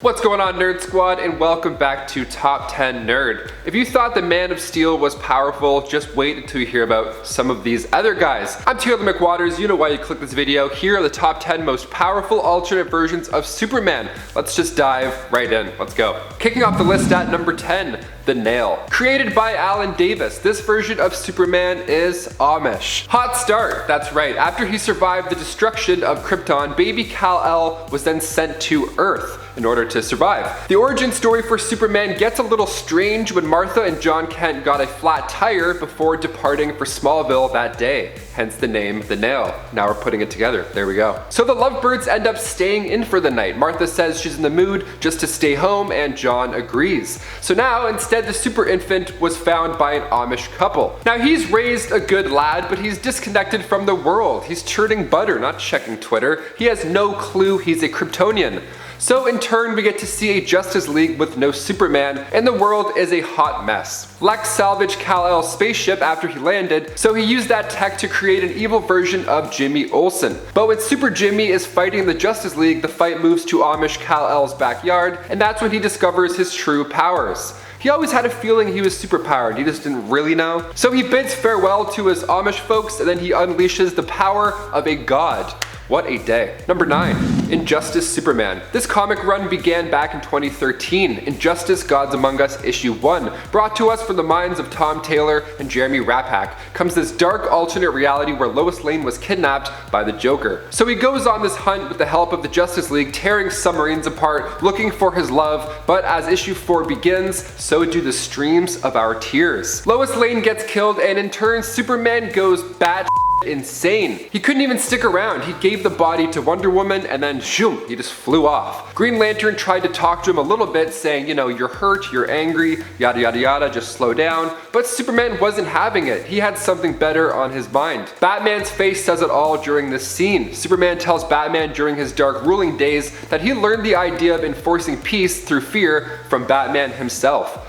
What's going on, Nerd Squad, and welcome back to Top 10 Nerd. If you thought the Man of Steel was powerful, just wait until you hear about some of these other guys. I'm Taylor McWaters, you know why you clicked this video. Here are the top 10 most powerful alternate versions of Superman. Let's just dive right in, let's go. Kicking off the list at number 10, the Nail. Created by Alan Davis, this version of Superman is Amish. Hot start, that's right. After he survived the destruction of Krypton, baby Kal-El was then sent to Earth in order to survive. The origin story for Superman gets a little strange when Martha and John Kent got a flat tire before departing for Smallville that day, hence the name The Nail. Now we're putting it together, there we go. So the lovebirds end up staying in for the night. Martha says she's in the mood just to stay home and John agrees. So now instead the super infant was found by an Amish couple. Now he's raised a good lad, but he's disconnected from the world. He's churning butter, not checking Twitter. He has no clue he's a Kryptonian. So in turn, we get to see a Justice League with no Superman, and the world is a hot mess. Lex salvaged Kal-El's spaceship after he landed, so he used that tech to create an evil version of Jimmy Olsen. But when Super Jimmy is fighting the Justice League, the fight moves to Amish Kal-El's backyard, and that's when he discovers his true powers. He always had a feeling he was superpowered, he just didn't really know. So he bids farewell to his Amish folks, and then he unleashes the power of a god. What a day. Number 9, Injustice Superman. This comic run began back in 2013. Injustice Gods Among Us issue 1, brought to us from the minds of Tom Taylor and Jeremy Rappak, comes this dark alternate reality where Lois Lane was kidnapped by the Joker. So he goes on this hunt with the help of the Justice League, tearing submarines apart, looking for his love, but as issue 4 begins, so do the streams of our tears. Lois Lane gets killed, and in turn, Superman goes bat insane. He couldn't even stick around. He gave the body to Wonder Woman and then shoom, he just flew off. Green Lantern tried to talk to him a little bit, saying, you know, you're hurt, you're angry, yada yada yada, just slow down. But Superman wasn't having it. He had something better on his mind. Batman's face says it all during this scene. Superman tells Batman during his dark ruling days that he learned the idea of enforcing peace through fear from Batman himself.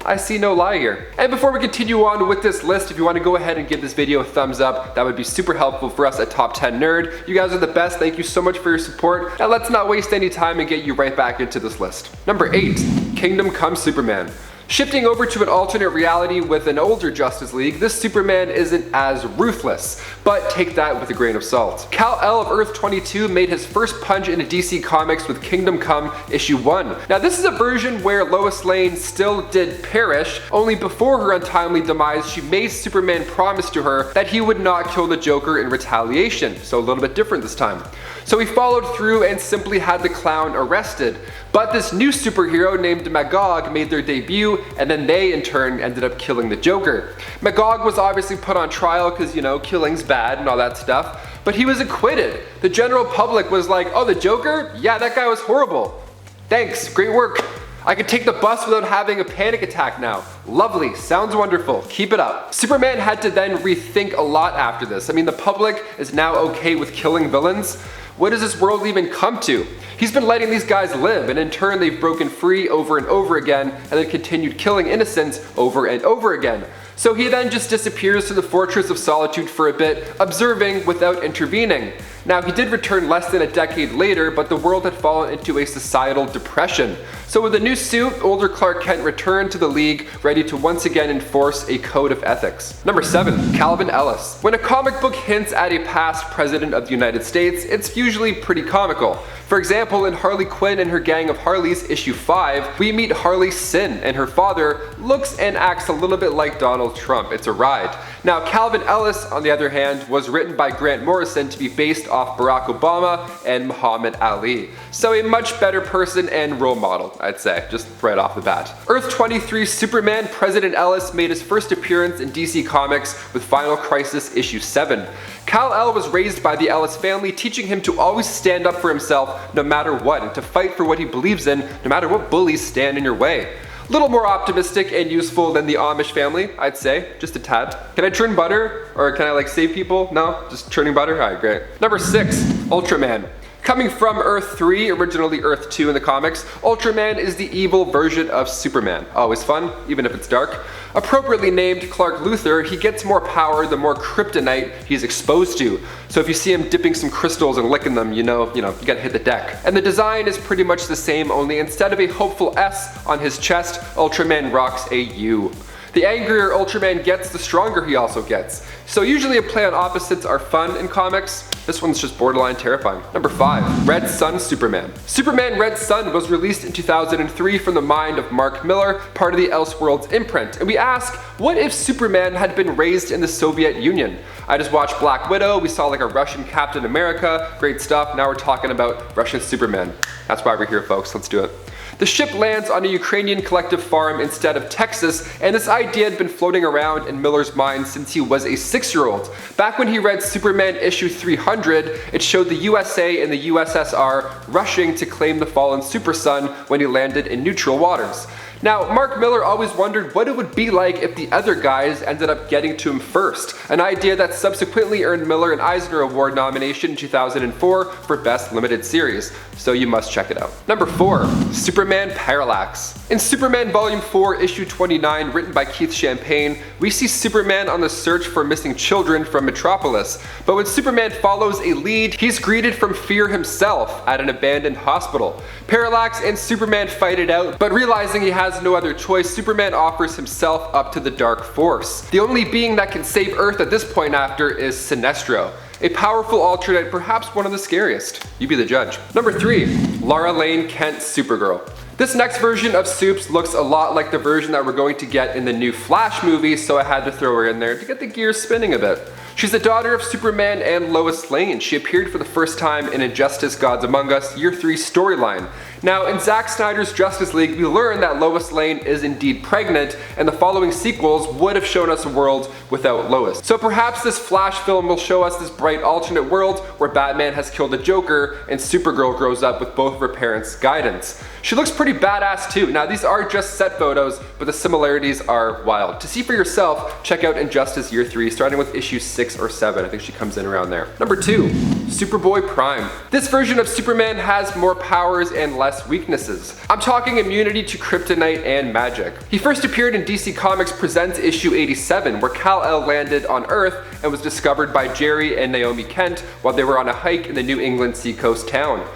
I see no lie here. And before we continue on with this list, if you want to go ahead and give this video a thumbs up, that would be super helpful for us at Top 10 Nerd. You guys are the best. Thank you so much for your support. Now let's not waste any time and get you right back into this list. Number 8, Kingdom Come Superman. Shifting over to an alternate reality with an older Justice League, this Superman isn't as ruthless, but take that with a grain of salt. Kal-El of Earth 22 made his first punch into DC Comics with Kingdom Come issue 1. Now this is a version where Lois Lane still did perish, only before her untimely demise she made Superman promise to her that he would not kill the Joker in retaliation, so a little bit different this time. So he followed through and simply had the clown arrested. But this new superhero named Magog made their debut, and then they in turn ended up killing the Joker. Magog was obviously put on trial because, you know, killing's bad and all that stuff, but he was acquitted. The general public was like, oh, the Joker? Yeah, that guy was horrible. Thanks, great work. I could take the bus without having a panic attack now. Lovely, sounds wonderful, keep it up. Superman had to then rethink a lot after this. I mean, the public is now okay with killing villains. What does this world even come to? He's been letting these guys live, and in turn they've broken free over and over again, and then continued killing innocents over and over again. So he then just disappears to the Fortress of Solitude for a bit, observing without intervening. Now he did return less than a decade later, but the world had fallen into a societal depression. So with a new suit, older Clark Kent returned to the League, ready to once again enforce a code of ethics. Number 7, Calvin Ellis. When a comic book hints at a past president of the United States, it's usually pretty comical. For example, in Harley Quinn and Her Gang of Harleys issue 5, we meet Harley Sin, and her father looks and acts a little bit like Donald Trump. It's a ride. Now Calvin Ellis, on the other hand, was written by Grant Morrison to be based off Barack Obama and Muhammad Ali. So a much better person and role model, I'd say, just right off the bat. Earth 23 Superman President Ellis made his first appearance in DC Comics with Final Crisis issue 7. Kal-El was raised by the Ellis family, teaching him to always stand up for himself no matter what, and to fight for what he believes in no matter what bullies stand in your way. A little more optimistic and useful than the Amish family, I'd say, just a tad. Can I churn butter? Or can I like save people? No? Just churning butter? Alright, great. Number 6, Ultraman. Coming from Earth 3, originally Earth 2 in the comics, Ultraman is the evil version of Superman. Always fun, even if it's dark. Appropriately named Clark Luthor, he gets more power the more kryptonite he's exposed to. So if you see him dipping some crystals and licking them, you know, you gotta hit the deck. And the design is pretty much the same, only instead of a hopeful S on his chest, Ultraman rocks a U. The angrier Ultraman gets, the stronger he also gets. So usually a play on opposites are fun in comics. This one's just borderline terrifying. Number 5, Red Sun Superman. Superman Red Sun was released in 2003 from the mind of Mark Millar, part of the Elseworlds imprint. And we ask, what if Superman had been raised in the Soviet Union? I just watched Black Widow, we saw like a Russian Captain America, great stuff. Now we're talking about Russian Superman. That's why we're here, folks, let's do it. The ship lands on a Ukrainian collective farm instead of Texas, and this idea had been floating around in Millar's mind since he was a 6-year-old. Back when he read Superman issue 300, it showed the USA and the USSR rushing to claim the fallen Super Sun when he landed in neutral waters. Now, Mark Millar always wondered what it would be like if the other guys ended up getting to him first, an idea that subsequently earned Millar an Eisner Award nomination in 2004 for Best Limited Series, so you must check it out. Number 4, Superman Parallax. In Superman Volume 4, Issue 29, written by Keith Champagne, we see Superman on the search for missing children from Metropolis, but when Superman follows a lead, he's greeted from fear himself at an abandoned hospital. Parallax and Superman fight it out, but realizing he has no other choice, Superman offers himself up to the Dark Force. The only being that can save Earth at this point after is Sinestro, a powerful alternate, perhaps one of the scariest. You be the judge. Number 3, Lara Lane Kent Supergirl. This next version of Supes looks a lot like the version that we're going to get in the new Flash movie, so I had to throw her in there to get the gears spinning a bit. She's the daughter of Superman and Lois Lane. She appeared for the first time in Injustice Gods Among Us Year 3 storyline. Now, in Zack Snyder's Justice League, we learn that Lois Lane is indeed pregnant, and the following sequels would have shown us a world without Lois. So perhaps this Flash film will show us this bright alternate world where Batman has killed the Joker and Supergirl grows up with both of her parents' guidance. She looks pretty badass too. Now, these are just set photos, but the similarities are wild. To see for yourself, check out Injustice Year 3, starting with issue 6 or 7. I think she comes in around there. Number 2, Superboy Prime. This version of Superman has more powers and less weaknesses. I'm talking immunity to kryptonite and magic. He first appeared in DC Comics Presents issue 87, where Kal-El landed on Earth and was discovered by Jerry and Naomi Kent while they were on a hike in the New England seacoast town.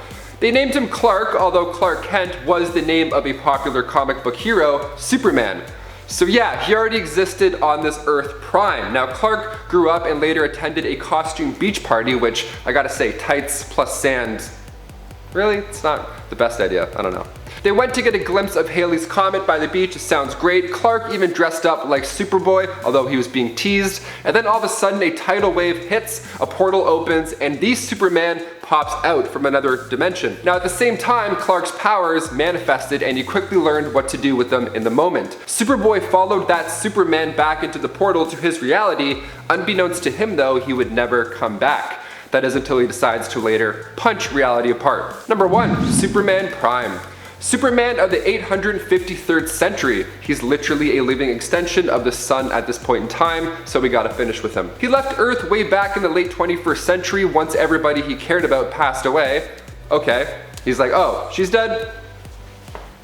They named him Clark, although Clark Kent was the name of a popular comic book hero, Superman. So yeah, he already existed on this Earth Prime. Now, Clark grew up and later attended a costume beach party, which I gotta say, tights plus sand, really? It's not the best idea, I don't know. They went to get a glimpse of Halley's Comet by the beach. It sounds great. Clark even dressed up like Superboy, although he was being teased. And then all of a sudden a tidal wave hits, a portal opens, and the Superman pops out from another dimension. Now at the same time, Clark's powers manifested and he quickly learned what to do with them in the moment. Superboy followed that Superman back into the portal to his reality. Unbeknownst to him though, he would never come back. That is until he decides to later punch reality apart. Number 1, Superman Prime. Superman of the 853rd century. He's literally a living extension of the sun at this point in time, so we gotta finish with him. He left Earth way back in the late 21st century once everybody he cared about passed away. Okay, he's like, oh, she's dead?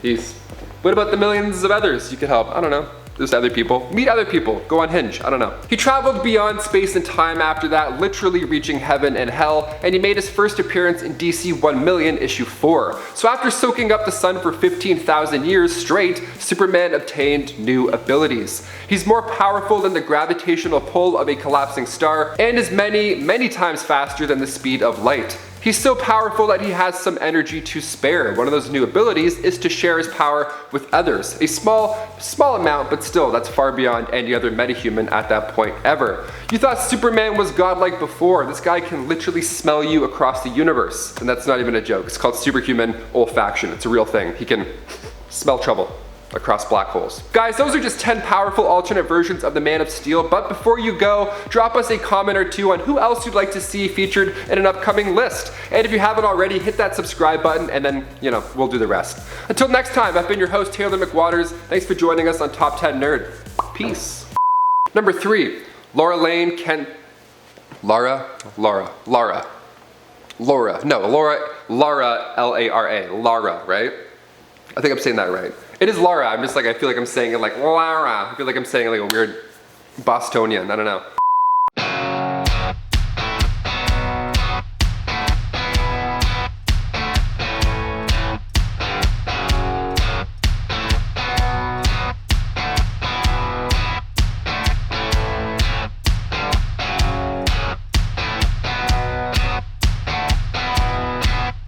Peace. What about the millions of others you could help? I don't know. There's other people. Meet other people. Go on Hinge. I don't know. He traveled beyond space and time after that, literally reaching heaven and hell, and he made his first appearance in DC 1 Million issue 4. So after soaking up the sun for 15,000 years straight, Superman obtained new abilities. He's more powerful than the gravitational pull of a collapsing star, and is many, many times faster than the speed of light. He's so powerful that he has some energy to spare. One of those new abilities is to share his power with others. A small amount, but still, that's far beyond any other metahuman at that point ever. You thought Superman was godlike before. This guy can literally smell you across the universe. And that's not even a joke. It's called superhuman olfaction. It's a real thing. He can smell trouble across black holes. Guys, those are just 10 powerful alternate versions of the Man of Steel, but before you go, drop us a comment or two on who else you'd like to see featured in an upcoming list. And if you haven't already, hit that subscribe button and then, we'll do the rest. Until next time, I've been your host, Taylor McWaters. Thanks for joining us on Top 10 Nerd. Peace. Number 3, Lara Lane Kent... Lara Lara, L-A-R-A, Lara, right? I think I'm saying that right. It is Lara, I'm just like, I feel like I'm saying it like Lara. I feel like I'm saying it like a weird Bostonian, I don't know.